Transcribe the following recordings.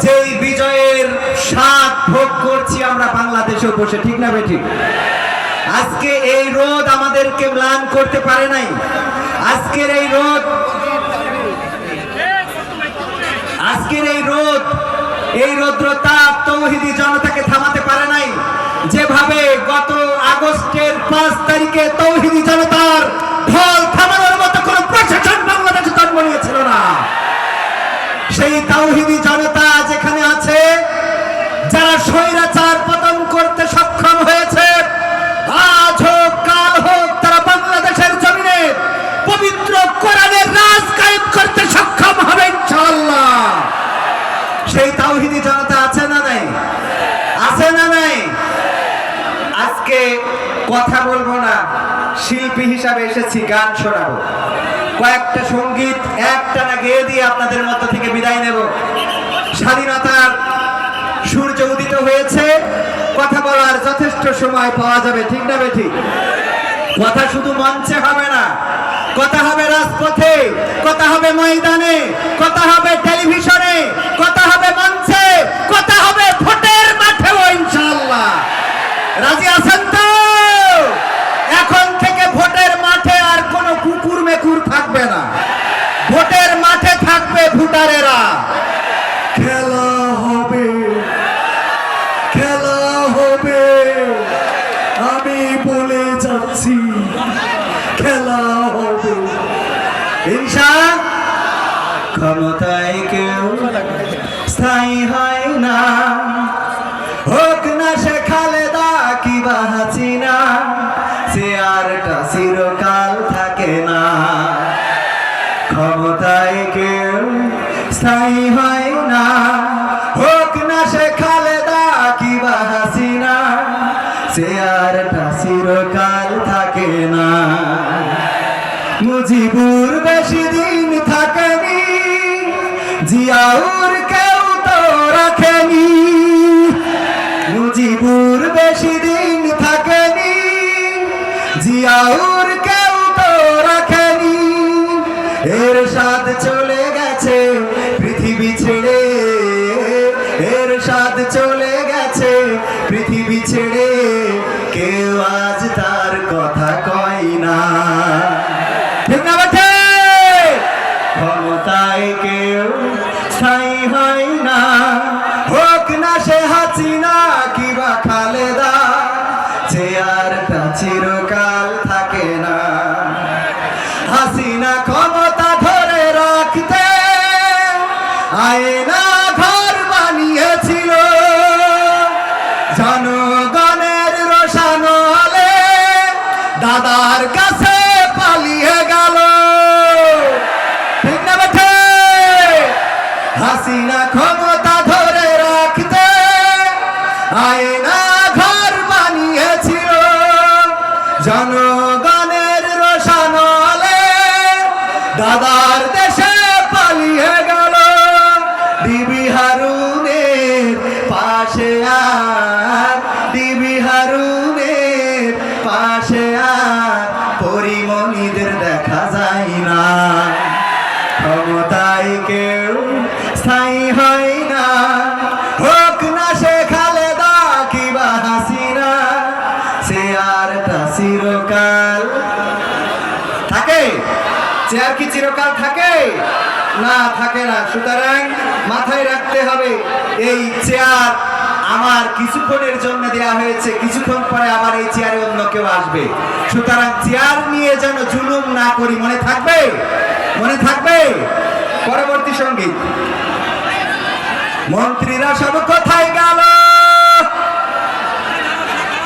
যেই বিজয়ের স্বাদ ভোগ করছি আমরা বাংলাদেশে বসে, ঠিক না বেঠিক? আজকে এই রোদ আমাদেরকে ম্লান করতে পারে নাই। আজকের এই রোদ এই রৌদ্র তাপ তৌহিদি জনতাকে থামাতে পারে নাই। যেভাবে গত আগস্টের 5 তারিখে তৌহিদি জনতার ঢল থামানোর মতো কোন প্রশাসন বাংলাদেশে জন্ম নিয়েছিল না, সেই তৌহিদি জনতা যেখানে আছে, যারা স্বৈরাচার পতন করতে সক্ষম হয়েছে, আজ হোক কাল হোক তারা বাংলাদেশের জমিনে পবিত্র কোরআনের রাজ কায়েম করতে সক্ষম হবে ইনশাআল্লাহ। সেই তাওহীদি জনতা আছে না নাই? আছে না নাই? আজকে কথা বলবো না, শিল্পী হিসাবে এসেছি, গান শোনাবো। কয়েকটা সঙ্গীত একটানা গেয়ে দিয়ে আপনাদের মধ্য থেকে বিদায় নেব। স্বাধীনতার সূর্য উদিত হয়েছে, কথা বলার যথেষ্ট সময় পাওয়া যাবে, ঠিক না বেঠিক? কথা শুধু মঞ্চে হবে না, কথা হবে রাজপথে, কথা হবে ময়দানে, কথা হবে টেলিভিশনে, কথা হবে মঞ্চে, কথা হবে ভোটের মাঠেও ইনশাআল্লাহ। রাজি আছেন তো? এখন থেকে ভোটের মাঠে আর কোনো কুকুর মেকুর থাকবে না, ভোটের মাঠে থাকবে ভোটারেরা। খেলা হবে, খেলা হবে, আমি বলে যাচ্ছি, খেলা হবে ইনশাআল্লাহ। ক্ষমতায় কেউ স্থায়ী হয় না, হোক না সে খালেদা কিবা হাসিনা, চেয়ারটা চিরকাল থাকে না। ক্ষমতায় কেউ স্থায়ী হয় না, হোক না সে খালেদা কিবা হাসিনা, চেয়ারটা চিরকাল থাকে না। মুজিবুর বেশি দিন থাকেনি, জিয়াউর কেউ তো রাখেনি। মুজিবুর বেশি দিন থাকেনি, জিয়াউর কেউ তো রাখেনি। এরশাদ চলে গেছে পৃথিবী ছেড়ে, এরশাদ চলে গেছে পৃথিবী ছেড়ে, কেউ আজ তার কথা কয় না, ঠিক না বেঠে? ক্ষমতায় কেউ স্থায়ী হয় না, হোক না সে হাসিনা কিবা খালেদা, চেয়ারটা চিরকাল থাকে না। হাসিনা ক্ষমতা ধরে রাখতে আয়না ঘর বানিয়েছিল, জনগণের রোশানলে দাদার কাছে পালিয়ে গেল, ঠিক না বেঠে? হাসিনা ক্ষমতা ধরে রাখতে আয়না ঘর বানিয়েছিল, জনগণের রোশানলে দাদার দেশে পালিয়ে গেল। ডিবি হারুনের পাশে আর, ডিবি হারুনের পাশে আর পরিমণিদের দেখা যায় না। ক্ষমতায় কেউ স্থায়ী হয় না, হোক না সে খালেদা কিবা হাসিনা, চেয়ারটা চিরকাল থাকে। চেয়ার কি চিরকাল থাকে? না, থাকে না। সুতরাং মাথায় রাখতে হবে, এই চেয়ার আমার কিছুক্ষণের জন্য দেয়া হয়েছে, কিছুক্ষণ পরে আবার এই চেয়ারে অন্য কেউ আসবে। সুতরাং চেয়ার নিয়ে যেন জুলুম না করি, মনে থাকবে? মনে থাকবে? পরবর্তী সঙ্গীত। মন্ত্রীরা সব কোথায় গেল,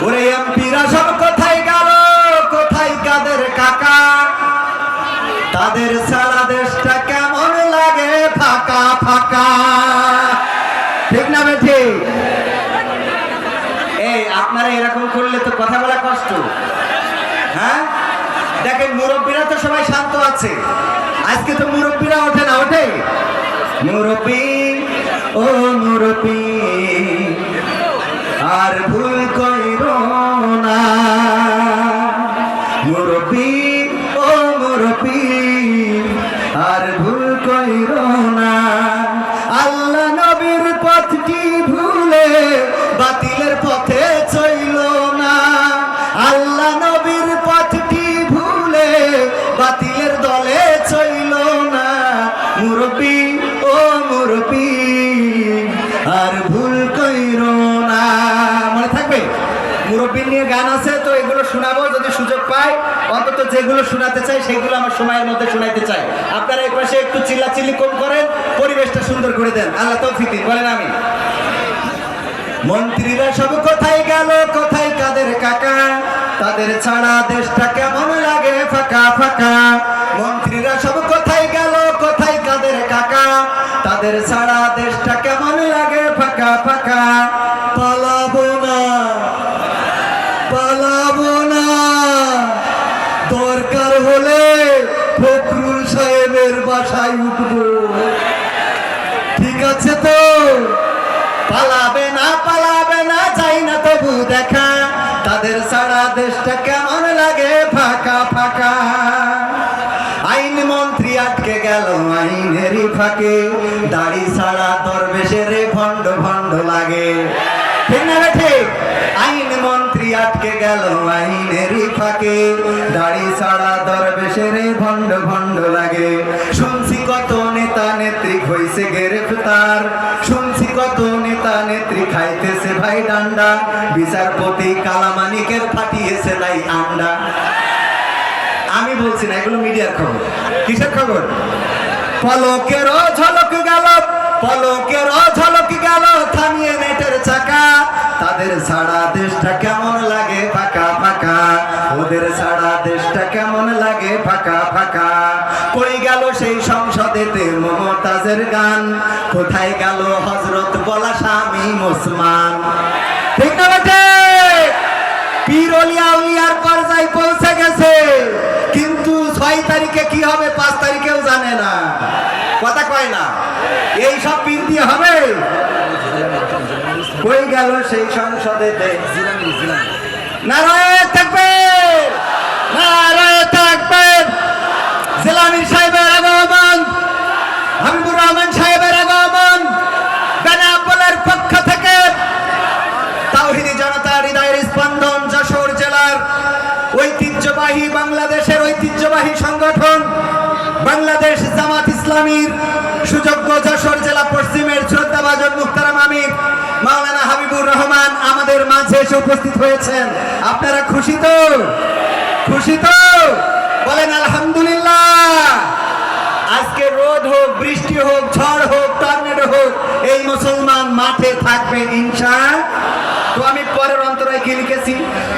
ওরে এমপিরা সব কোথায় গেল, কোথায় কাদের কাকা, তাদের সারা দেশটা কেমন লাগে ফাঁকা ফাঁকা, ঠিক না বেঠি? এই আপনারা এরকম করলে তো কথা বলা কষ্ট। হ্যাঁ, দেখেন মুরব্বীরা তো সবাই শান্ত আছে, আজকে তো মুরব্বীরা ওঠে না, ওঠে? মুরব্বী ও মুরব্বী আর ভুল কইরো না, মুরব্বী ও মুরব্বী আর ভুল কইরো না। আল্লাহ নবীর যেগুলো শোনাতে চাই সেগুলো আমার সময়ের মধ্যে শোনাইতে চাই। আপনারা এই পাশে একটু চিল্লাচিল্লি কম করেন, পরিবেশটা সুন্দর করে দেন। আল্লাহ তৌফিক দিন, বলেন আমি। মন্ত্রীরা সব কোথায় গেল, কোথায় কাদের কাকা, তাদের ছাড়া দেশটা কেমন লাগে ফাঁকা ফাঁকা। মন্ত্রীরা সব কোথায় গেল, কোথায় কাদের কাকা, তাদের ছাড়া দেশটা কেমন লাগে ফাঁকা ফাঁকা। পালাবো না, পালাবো না, দরকার হলে ফখরুল সাহেবের বাসায় উঠবো, ঠিক আছে তো? পালাবে না, পালাবে না, চাই না তবু দেখা, তাদের সারা দেশটা কেমন লাগে ফাঁকা ফাঁকা। আইন মন্ত্রী আটকে গেল আইনেরই ফাঁকে, দাড়ি ছাড়া দরবেশের ভণ্ড ভণ্ড লাগে, ঠিক না ঠিক? আইন মন্ত্রী আটকে গেল আইনেরই ফাঁকে, দাড়ি ছাড়া দরবেশের ভণ্ড ভণ্ড লাগে। শুনছি কত নেতা নেত্রী হইছে গ্রেফতার, শুনছি কত নেতা নেত্রী খাইতেছে ভাই ডান্ডা, বিচারপতি কালামানিকের ফাটিয়েছে নাই আন্ডা। আমি বলছি না, এগুলো মিডিয়ার খবর। কিসের খবর? পলকের ঝলক গেল, পলকের ঝলক গেল থামিয়ে নেটের চাকা, তাদের ছাড়া দেশটা কেমন লাগে ফাঁকা ফাঁকা, ওদের ছাড়া দেশটা কেমন লাগে ফাঁকা ফাঁকা। কই গেল সেই সংসদেতে মমতাজের গান, কোথায় গেল হযরত বলা স্বামী ওসমান, ঠিক না বেটে? পীর ওলিয়া উলিয়ার পর্যায়ে পৌঁছে গেছে, কিন্তু 6 তারিখে কি হবে 5 তারিখেও জানে না, কথা কয় না। এই সব পীর দিয়ে হবে? কই গেল সেই সংসদেতে নারায়ে তাকবীর, নারায়ে তাকবীর, জিলানী সাহেবের আগমন, হাবিবুর রহমান সাহেবের আগমন, বেনাপোলের পক্ষ থেকে তাওহীদি জনতা হৃদয়ের স্পন্দন, যশোর জেলার ঐতিহ্যবাহী, বাংলাদেশের ঐতিহ্যবাহী সংগঠন বাংলাদেশ জামাত ইসলামীর সুযোগ্য যশোর জেলা পশ্চিমের শ্রদ্ধাভাজন মুহতারাম আমির মাওলানা হাবিবুর রহমান আমাদের মাঝে এসে উপস্থিত হয়েছেন। আপনারা খুশি তো? খুশি তো? বলেন আলহামদুলিল্লাহ। আজকে রোদ হোক, বৃষ্টি হোক, ঝড় হোক, টর্নেডো হোক, এই মুসলমান মাঠে থাকবে ইনশাআল্লাহ। তো আমি পরের অন্তরায় কি লিখেছি?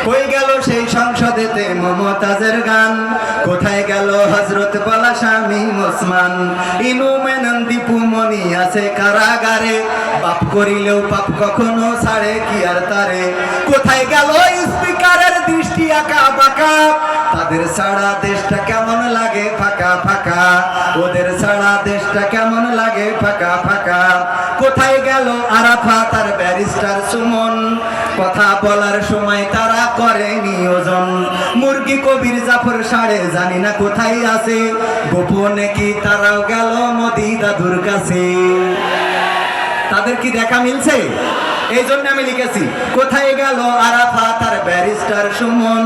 কই গেল সেই সংসদেতে মমতাজের গান, কোথায় গেল হযরত বলা স্বামী ওসমান, ইনু মেনন দীপু মনি আছে কারাগারে, পাপ করিলেও পাপ কখনো ছাড়ে কি আর তারে। কোথায় গেল স্পিকারের দৃষ্টি আঁকা বাঁকা, তাদের ছাড়া দেশটা কেমন লাগে ফাঁকা ফাঁকা, ওদের ছাড়া দেশটা কেমন লাগে ফাঁকা ফাঁকা। কোথায় গেল আরাফাত আর ব্যারিস্টার সুমন, কথা বলার সময় তারা করে নিয়োজন। মুরগি কবির জাফর সাড়ে জানি না কোথায় আছে, গোপনে কি তারাও গেল মোদি দাদুর কাছে। তাদের কি দেখা মিলছে? এই জন্য আমি লিখেছি কোথায় গেল আরাফাত আর ব্যারিস্টার সুমন,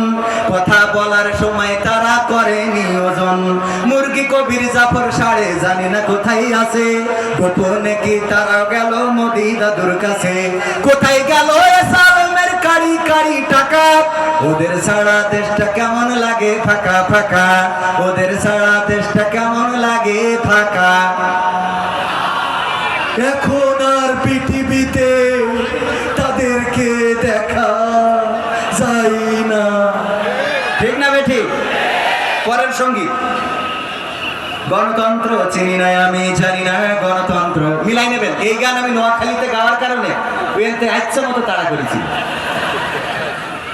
কথা বলার সময় তারা করে নিয়োজন। মুরগি কবির জাফর সাড়ে জানি না কোথায় আছে, গোপনে কি তারাও গেল মোদি দাদুর কাছে। কোথায় গেল সালমের কারি কারি টাকা, ওদের ছাড়া দেশটা কেমন লাগে ফাঁকা ফাঁকা, ওদের ছাড়া দেশটা কেমন লাগে ফাঁকা। এখন আর পৃথিবীতে তাদেরকে দেখা যায় না, ঠিক না বেঠিক? পরের সঙ্গীত, গণতন্ত্র চিনি না আমি জানি না গণতন্ত্র, মিলাই নেবেন। এই গান আমি নোয়াখালীতে গাওয়ার কারণে ওইতে ইচ্ছা মতো তাড়া করেছি,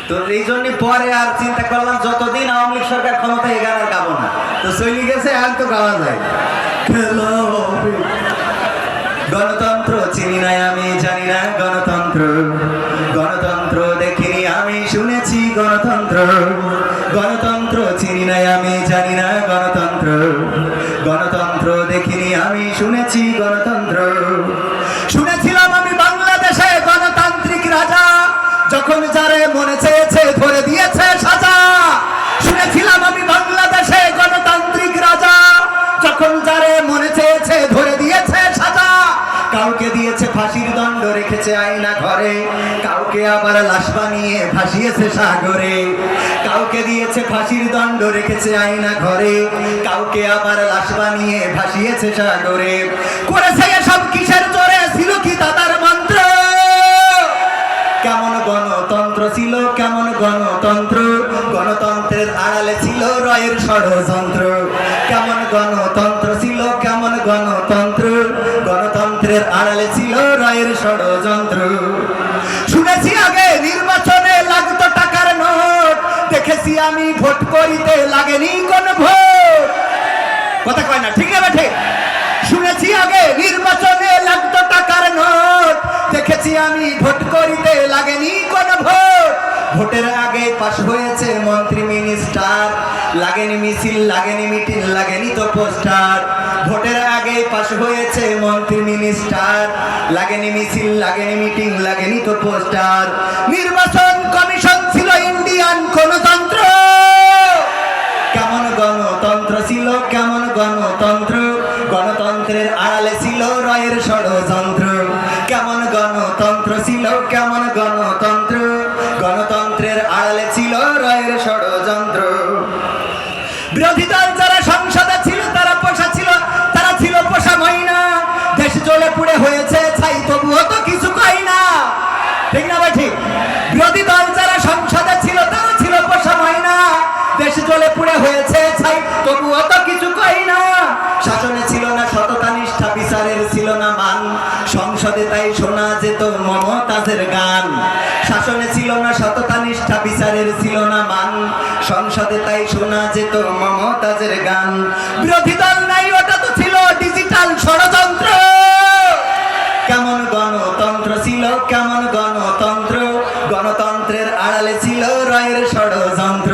তো এই জন্য পরে আর চিন্তা করলাম যতদিন আওয়ামী লীগ সরকার ক্ষমতা এই গান আর গাবো না, তো চলে গেছে আর তো গাওয়া যায়। খেলা হবে। গণতন্ত্র চিনি না আমি জানি না গণতন্ত্র, গণতন্ত্র দেখিনি আমি শুনেছি গণতন্ত্র, গণতন্ত্র চিনি না আমি জানি না গণতন্ত্র, গণতন্ত্র দেখিনি আমি শুনেছি গণতন্ত্র। শুনেছিলাম আমি বাংলাদেশে গণতান্ত্রিক রাজা, যখন যারে মনে চেয়েছে ধরে দিয়েছে সাজা। শুনেছিলাম আমি বাংলাদেশে গণতান্ত্রিক রাজা, যখন যারে মনে চেয়েছে ধরে দিয়েছে সাজা। কাউকে কাউকে দিয়েছে ফাঁসির দণ্ড, রেখেছে আয়না ঘরে, কাউকে আবার লাশ বানিয়ে ভাসিয়েছে সাগরে। কাউকে দিয়েছে ফাঁসির দণ্ড, রেখেছে আয়না ঘরে, কাউকে আবার লাশ বানিয়ে ভাসিয়েছে সাগরে। করেছে এসব কিসের জোরে, ছিল কি তাদের মন্ত্র? কেমন গণতন্ত্র ছিল, কেমন গণতন্ত্র, গণতন্ত্রের আড়ালে ছিল রয়ের ষড়যন্ত্র। কেমন গণতন্ত্র ছিল, কেমন গণতন্ত্র, গণতন্ত্রের আড়ালে ছিল রয়ের ষড়যন্ত্র। শুনেছি আগে নির্বাচনে লাগতো টাকার নোট, দেখেছি আমি ভোট করিতে লাগেনি কোন ভোট। কথা কয় না, ঠিক না বেঠে? শুনেছি আগে নির্বাচনে লাগতো টাকার নোট, দেখেছি আমি ভোট করিতে লাগেনি কোন ভোট। ভোটের আগে পাশ হয়েছে মন্ত্রী মিনিস্টার, লাগেনি মিছিল, লাগেনি মিটিং, লাগেনি তো পোস্টার। ভোটের আগে পাশ হয়েছে মন্ত্রী মিনিস্টার, লাগেনি মিছিল, লাগেনি মিটিং, লাগেনি তো পোস্টার। নির্বাচন কমিশন ছিল ইন্ডিয়ান গণতন্ত্র। কেমন গণতন্ত্র ছিল, কেমন গণতন্ত্র, গণতন্ত্রের আড়ালে ছিল রয়ের ষড়যন্ত্র। কেমন গণতন্ত্র ছিল, কেমন গণতন্ত্র, গণতন্ত্রের আড়ালে ছিল রয়ের ষড়যন্ত্র। বিরোধী দল যারা সংসদে ছিল তারা পোষা ছিল, তারা ছিল পোষা ময়না। দেশ জ্বলে পুড়ে হয়েছে ছাই, তবুও তো কিছু কয় না, ঠিক না ভাই? ঠিক। বিরোধী দল যারা সংসদে ছিল তারা ছিল পোষা ময়না। দেশ জ্বলে পুড়ে হয়েছে ছাই, তবুও তো কিছু কয় না। শাসনে ছিল না সততা নিষ্ঠা, বিচারের ছিল না মান, সংসদে তাই শোনা যেত মমতাজের গান। শাসনে ছিল না সততা নিষ্ঠা, বিচারের ছিল না মান, সংসদে তাই শোনা যেত মমতাজের গান। বিরোধী দল নাই, ওটা তো ছিল ডিজিটাল ষড়যন্ত্র। কেমন গণতন্ত্র ছিল, কেমন গণতন্ত্র, গণতন্ত্রের আড়ালে ছিল রয়ের ষড়যন্ত্র।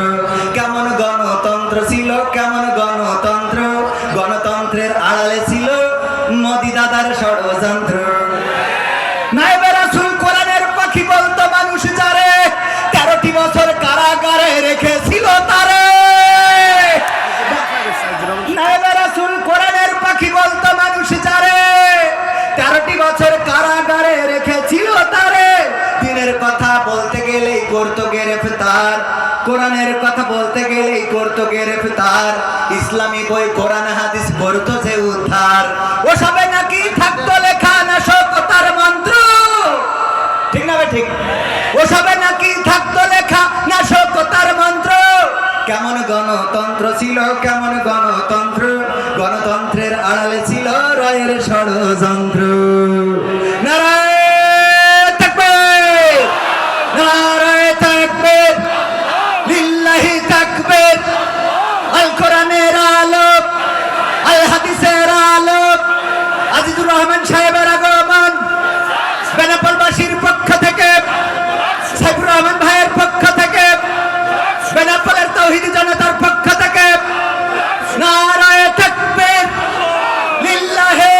কেমন গণতন্ত্র ছিল, কেমন গণতন্ত্র, গণতন্ত্রের আড়ালে ছিল মোদি দাদার ষড়যন্ত্র। নায়েবে রাসূল কোরআনের পাখি বলতো মানুষ যারে, 13টি বছর কারাগারে রেখেছিল তারে। নায়েবে রাসূল কোরআনের পাখি বলতো মানুষ যারে, 13টি বছর কারাগারে রেখেছিল তারে। দিনের কথা বলতে গেলেই করতো গ্রেফতার, কোরআনের কথা বলতে গেলেই করতো গ্রেফতার। ইসলামী বই কোরআন হাদিস করতো যে উদ্ধার। ওসবে নাকি থাকতো লেখা নাশকতার মন্ত্র, ঠিক না ভাই? ঠিক। ওসবে নাকি থাকতো লেখা নাশকতার মন্ত্র। কেমন গণতন্ত্র ছিল, কেমন গণতন্ত্র, গণতন্ত্রের আড়ালে ছিল রয়ের ষড়যন্ত্র। নারায়ে তাকবীর, নারায়ে তাকবীর, লিল্লাহি তাকবীর। আল কোরআনের আলো, আল হাদিসের আলো। আজিজুর রহমান সাহেবের আগমন বেনাপোলবাসীর পক্ষ থেকে, সাইফুর রহমান ভাইয়ের পক্ষ থেকে, বেনাপোলের তাওহীদি জনতার পক্ষ থেকে নারায়ে তাকবীর, লিল্লাহি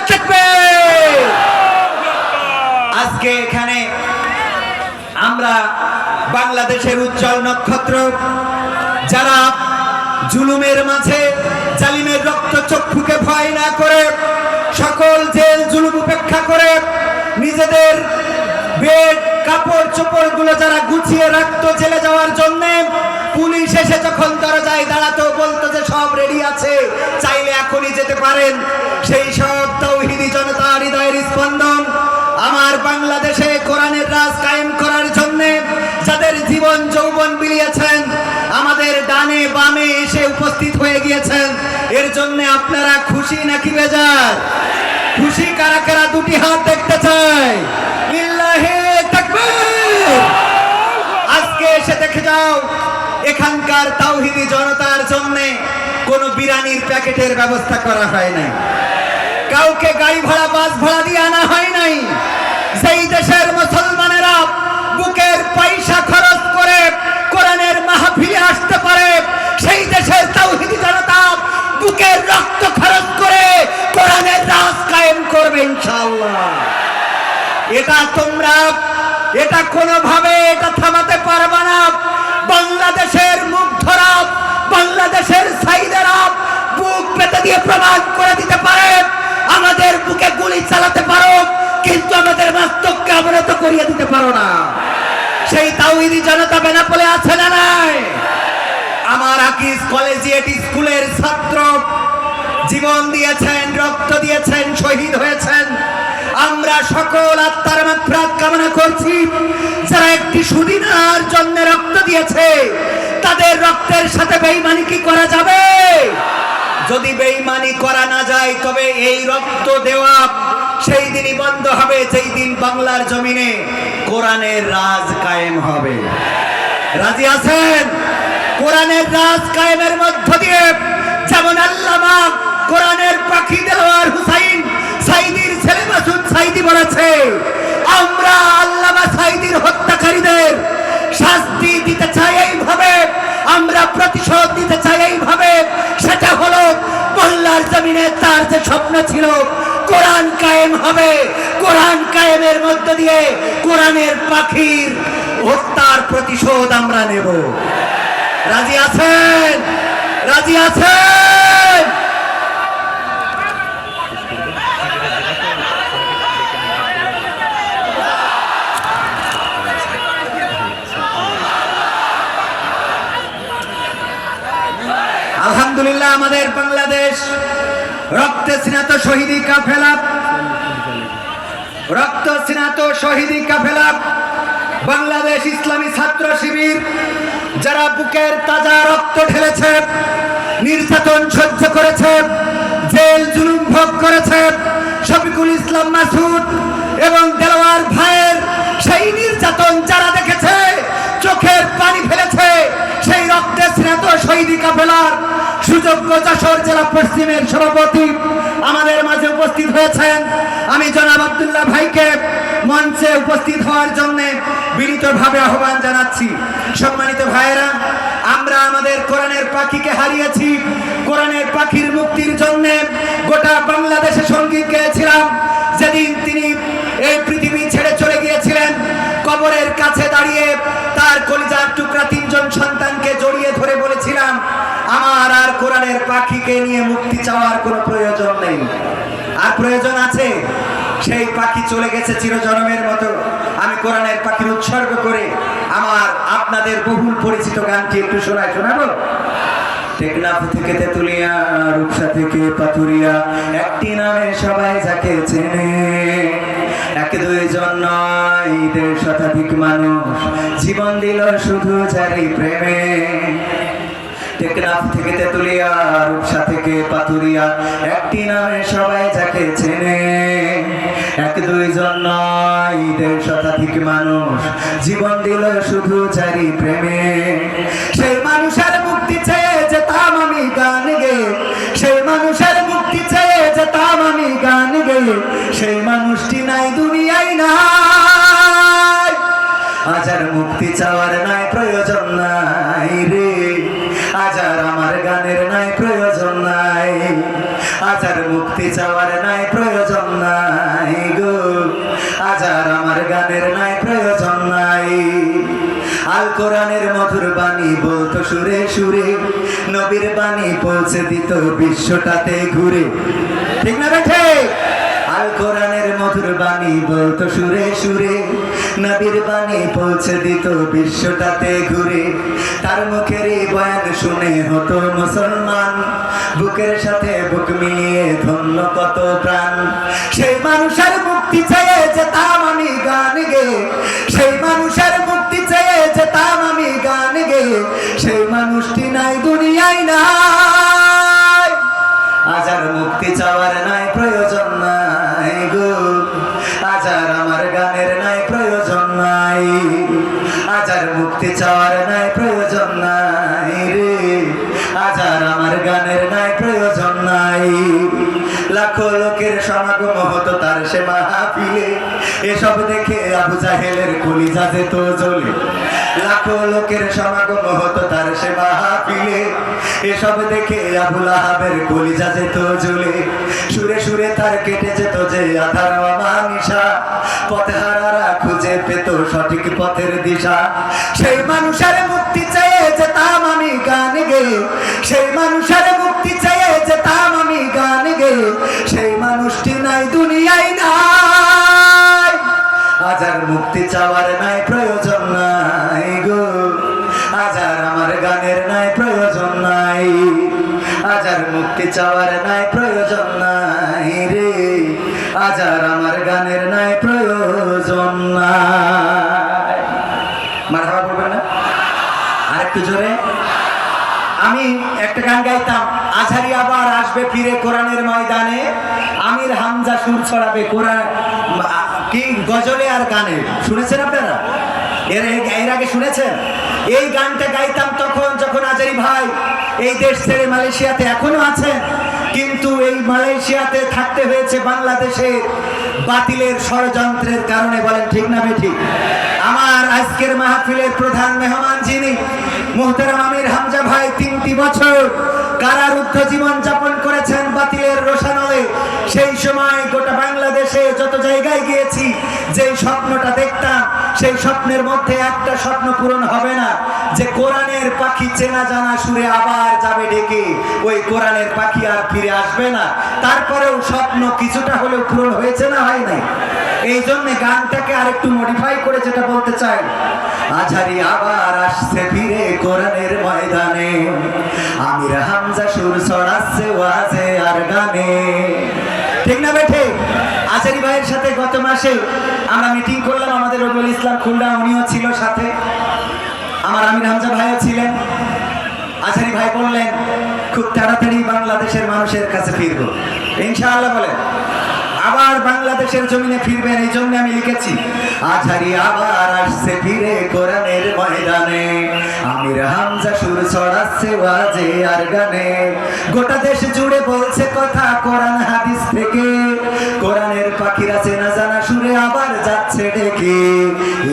তাকবীর। আজকে এখানে আমরা বাংলাদেশের উজ্জ্বল নক্ষত্র, যারা জুলুমের মাঝে জালিমের রক্ত চক্ষুকে ভয় না করে, সকল জেল জুলুম উপেক্ষা করে নিজেদের বেড কাপড় চোপড় গুলো যারা গুছিয়ে রাখতো জেলে যাওয়ার জন্য, পুলিশ এসে যখন দরজায় দাঁড়াতো বলতো যে সব রেডি আছে, চাইলে এখনই যেতে পারেন। সেই সব তাওহীদি জনতার হৃদয়ের স্পন্দন আমার বাংলাদেশে কোরআনের রাজ কায়েম করার জন্য যাদের জীবন যৌবন বিলিয়েছেন, আমাদের ডানে বামে এসে উপস্থিত হয়ে গিয়েছেন, এর জন্য আপনারা খুশি নাকি বেজার? খুশি কারা কারা দুটি হাত দেখতে চাই? লিল্লাহি তাকবীর। আজকে এসে দেখে যাও এখানকার তাওহীদি জনতার জন্য কোনো বিরিয়ানির প্যাকেটের ব্যবস্থা করা হয় নাই, কাউকে গাড়ি ভাড়া বাস ভাড়া দিয়ে আনা হয় নাই। যেই দেশের মুসলমানেরা বুকের পয়সা খরচ করে কোরআনের মাহফিলে আসতে পারে, সেই দেশের তাওহীদি জনতা বুকের রক্ত খরচ করে কোরআনের রাজ কায়েম করবে ইনশাআল্লাহ। এটা কোনোভাবে এটা থামাতে পারবে না। বাংলাদেশের মুগ্ধরা, বাংলাদেশের সাইদেরা বুক পেতে দিয়ে প্রমাণ করে দিতে পারে আমাদের বুকে গুলি চালাতে পারো, কিন্তু আমাদের মস্তককে অবনত করিয়ে দিতে পারো না। সেই তাওহীদি জনতা বেনাপোলে আছে না নাই? আমার আকিজ কলেজিয়েট স্কুলের ছাত্র জীবন দিয়েছেন, রক্ত দিয়েছেন, শহীদ হয়েছেন। আমরা সকল আত্মার মাগফিরাত কামনা করছি। যারা একটি সুদিনার জন্য রক্ত দিয়েছে, তাদের রক্তের সাথে বেঈমানি কি করা যাবে? যদি বেঈমানি করা না যায়, তবে এই রক্ত দেওয়া সেই দিনই বন্ধ হবে যেই দিন বাংলার জমিনে কোরআনের রাজ কায়েম হবে। রাজি আছেন? কোরআনের রাজ কায়েমের মধ্য দিয়ে যেমন আল্লামা কোরআনের পাখি দেওয়ার হুসাইন সাইদির ছেলে মাসুদ সাইদি বলেছে, আমরা আল্লামা সাইদির হত্যাকারীদের শাস্তি দিতে চাই এইভাবে, আমরা প্রতিশোধ দিতে চাই এইভাবে। সেটা হলো বাংলার জমিনে তার যে স্বপ্ন ছিল কোরআন কায়েম হবে, কোরআন কায়েমের মধ্য দিয়ে কোরআনের পাখির হত্যার প্রতিশোধ আমরা নেব। রাজি আছেন? রাজি আছেন? আলহামদুলিল্লাহ, আমাদের বাংলাদেশ রক্তে স্নাত শহীদি কাফেলা, রক্ত স্নাত শহীদি কাফেলা বাংলাদেশ ইসলামী ছাত্র শিবির, যারা বুকের তাজা রক্ত ঢেলেছে, নির্যাতন সহ্য করেছে, জেল জুলুম ভোগ করেছে, শফিকুল ইসলাম মাসুদ এবং দেলোয়ার ভাইয়ের সেই নির্যাতন যারা দেখেছে, চোখের পানি ফেলেছে, সেই রক্তে স্নাত শহীদি কাফেলার সুযোগ্য যশোর জেলা পশ্চিমের সভাপতি আমাদের মাঝে উপস্থিত হয়েছেন। আমি জনাব আব্দুল্লাহ ভাইকে মঞ্চে উপস্থিত হওয়ার জন্য বিনীতভাবে আহ্বান জানাচ্ছি। সম্মানিত ভাইয়েরা, আমরা আমাদের কোরআনের পাখিকে হারিয়েছি। কোরআনের পাখির মুক্তির জন্য গোটা বাংলাদেশে সঙ্গীত গেয়েছিলাম। যেদিন তিনি এই পৃথিবী ছেড়ে চলে গিয়েছিলেন, কবরের কাছে দাঁড়িয়ে তার কলিজার টুকরা তিনজন সন্তানকে জড়িয়ে ধরে বলেছিলাম, আমার আর কোরআনের পাখিকে নিয়ে মুক্তি চাওয়ার কোনো প্রয়োজন নেই। আর প্রয়োজন আছে? সেই পাখি চলে গেছে চিরজনমের মতো। আমি কোরআনের পাখির উৎসর্গ করে আমার আপনাদের বহুল পরিচিত গানটি একটু শোনাবো। টেকনাফ থেকে তেতুলিয়া, রূপসা থেকে পাথুরিয়া, একটি নামে সবাই যাকে চেনে, এক দুইজন নয়, 1.5 শতাধিক মানুষ জীবন দিল শুধু যারই প্রেমে। টেকনাফ থেকে তেতুলিয়া, রূপসা থেকে পাথুরিয়া, একটি নামে সবাই যাকে চেনে, এক দুইজন নয়, 1.5 শতাধিক মানুষ জীবন দিল শুধু যারই প্রেমে। সেই মানুষের মুক্তি চেয়ে যেতাম আমি গান গেয়ে, সেই মানুষের মুক্তি চেয়ে যেতাম আমি গান গেয়ে, সেই মানুষটি নাই দুনিয়ায় নাই। আজ আর মুক্তি চাওয়ার নাই প্রয়োজন নাই রে, আজ আর আমার গানের নাই প্রয়োজন নাই, আজ আর মুক্তি চাওয়ার নাই প্রয়োজন নাই গো, আজ আর আমার গানের নাই প্রয়োজন নাই। আল কোরআনের মধুর বাণী বলতো সুরে সুরে, নবীর বাণী পৌঁছে দিত বিশ্বটাতে ঘুরে। ঠিক না বেঠে? আল কোরআনের মধুর বাণী বলতো সুরে সুরে, নবীর বাণী পৌঁছে দিত বিশ্বটাতে ঘুরে। তার মুখের এই বয়ান শুনে হতো মুসলমান, বুকের সাথে বুক মিলিয়ে ধন্য কত প্রাণ। সেই মানুষের মুক্তি চেয়ে যেতাম আমি গান গেয়ে, সেই মানুষের মুক্তি চেয়ে যেতাম আমি গান গেয়ে, সেই মানুষটি নাই দুনিয়ায় নাই। আজ আর মুক্তি চাওয়ার নাই প্রয়োজন নাই গো, আজ আর আমার গানের নাই প্রয়োজন নাই, আজ আর মুক্তি চাওয়ার নাই প্রয়োজন নাই রে, আজ আর আমার গানের নাই প্রয়োজন নাই। লাখো লোকের সমাগম হতো তার সে মাহফিলে, এসব দেখে আবু জাহেলের কলিজা যেত জ্বলে। লাখো লোকের সমাগম হতো তার সে মাহফিলে, এসব দেখে আবু লাহাবের কলিজা যেত জ্বলে। সুরে সুরে তার কেটে যেত যে আধার অমানিসা, পথহারারা খুঁজে পেত সঠিক পথের দিশা। সেই মানুষের মুক্তি চেয়ে যেতাম আমি গান গেয়ে, সেই মানুষের মুক্তি চেয়ে যেতাম আমি গান গেয়ে, সেই মানুষটি মুক্তি চাওয়ার নাই প্রয়োজন নাই গো, আজ আর আমার গানের নাই প্রয়োজন নাই, আজ আর মুক্তি চাওয়ার নাই প্রয়োজন নাই রে, আজ আর আমার গানের নাই প্রয়োজন নাই। মারহাবা বলবেন না আরেকটু জোরে? আমি একটা গান গাইতাম, আজহারি আবার আসবে ফিরে কোরআনের ময়দানে, আমির হামজা সুর ছড়াবে কোরআন, কি গজলে আর গানে। শুনেছেন আপনারা? এর আগে শুনেছেন? এই গানটা গাইতাম তখন যখন আজহারি ভাই এই দেশ ছেড়ে মালয়েশিয়াতে এখনো আছেন, কিন্তু এই মালয়েশিয়াতে থাকতে হয়েছে বাংলাদেশে বাতিলের ষড়যন্ত্রের কারণে। বলেন ঠিক না বেঠিক? আমার আজকের মাহফিলের প্রধান মেহমান যিনি মুহতারাম আমির হামজা ভাই 3টি বছর কারারুদ্ধ জীবন যাপন করেছেন বাতিলের রোষানলে। সেই সময় গোটা বাংলাদেশে যত জায়গায় গিয়েছি, যেই স্বপ্নটা দেখতাম সেই স্বপ্নের মধ্যে একটা স্বপ্ন পূরণ হবে না, যে কোরআনের পাখি চেনা জানা সুরে আবার যাবে ডেকে, ওই কোরআনের পাখি আর ফিরে আসবে না। তারপরেও স্বপ্ন কিছুটা হলেও পূরণ হয়েছে না হয় নাই? এই জন্য গানটাকে আরেকটু মডিফাই করে যেটা বলতে চাই, আজহারি আবার আসছে ফিরে কোরআনের ময়দানে, আমির হামজা সুর ছড়াচ্ছে ওয়াজে আর গানে। ঠিক না বেঠে? আজহারি ভাইয়ের সাথে গত মাসে আমরা মিটিং করলাম, আমাদের রবিউল ইসলাম খুলনা উনিও ছিল সাথে, আমার আমির হামজা ভাইও ছিলেন। আজহারি ভাই বললেন খুব তাড়াতাড়ি বাংলাদেশের মানুষের কাছে ফিরবো ইনশাআল্লাহ। বলেন আবার বাংলাদেশের জমিনে ফিরবেন। এই জন্য আমি লিখেছি, আজহারি আবার আসছে ফিরে কোরআনের ময়দানে, আমির হামজা সুর ছড়াচ্ছে ওয়াজে আর গানে। গোটা দেশ জুড়ে বলছে কথা কোরআন হাদিস থেকে, কোরআনের পাখিরা চেনা জানা সুরে আবার যাচ্ছে ডেকে,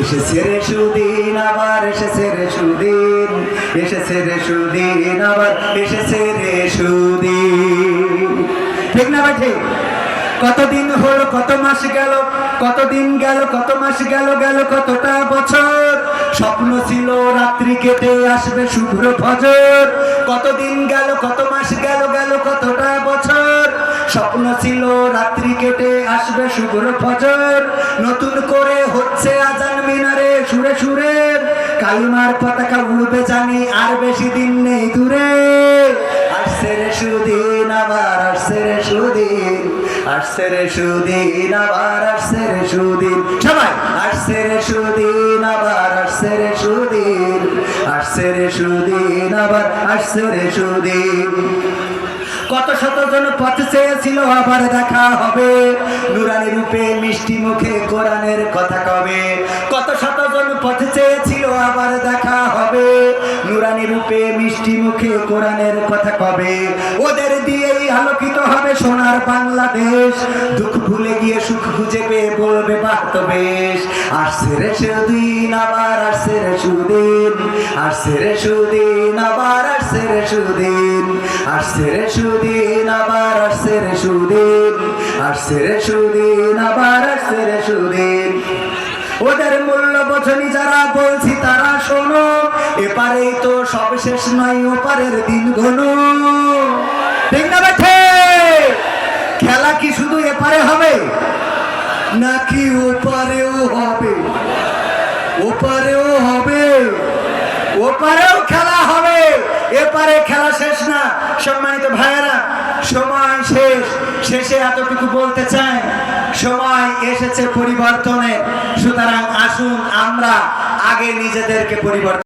এসেছে রে সুদিন আবার এসেছে রে সুদিন, এসেছে রে সুদিন আবার এসেছে রে সুদিন। ঠিক না ভাই? কতদিন হলো, কত মাস গেল, কতদিন গেল, কত মাস গেল, গেল কতটা বছর, স্বপ্ন ছিল রাত্রি কেটে আসবে শুভ্র ফজর। কতদিন গেল, কত মাস গেল, গেল কতটা বছর, স্বপ্ন ছিল রাত্রি কেটে আসবে শুভ্র ফজর। নতুন করে হচ্ছে আজান মিনারে সুরে সুরে, কালিমার পতাকা উড়বে জানি আর বেশি দিন নেই দূরে। আসছে রে সুদিন আবার আসছে রে সুদিন, আসছে রে সুদিন আবার আসছে রে সুদিন। সবাই আসছে রে সুদিন আবার আসছে রে সুদিন, আসছে রে সুদিন আবার আসছে রে সুদিন। কত শত জন পথ চেয়েছিল আবার দেখা হবে, নুরানি রূপে মিষ্টি মুখে কোরআনের কথা কবে। কত শত জন পথ চেয়েছিল আবার দেখা হবে, নুরানি রূপে মিষ্টি মুখে কোরআনের কথা কবে। ওদের দিয়েই আলোকিত হবে সোনার বাংলাদেশ, দুঃখ ভুলে গিয়ে সুখ খুঁজে পেয়ে বলবে বাহ তো বেশ। আসছে রে সুদিন আবার আসছে রে সুদিন, আসছে রে সুদিন আবার আসছে রে সুদিন, আসছে রে সুদিন আবার আসছে রে সুদিন, আসছে রে সুদিন আবার আসছে রে সুদিন। ওদের মূল্য বোঝনি যারা বলছি তারা শোনো, এপারেই তো সব শেষ নয় ওপারের দিন ঘন। ঠিক না বেঠে? খেলা কি শুধু এপারে হবে নাকি ওপারেও হবে? ওপারেও হবে, ওপারেও খেলা হবে, এপারে খেলা শেষ না। সম্মানিত ভাইয়েরা, সময় শেষ, শেষে এতটুকু বলতে চাই, সময় এসেছে পরিবর্তনের। সুতরাং আসুন আমরা আগে নিজেদেরকে পরিবর্তন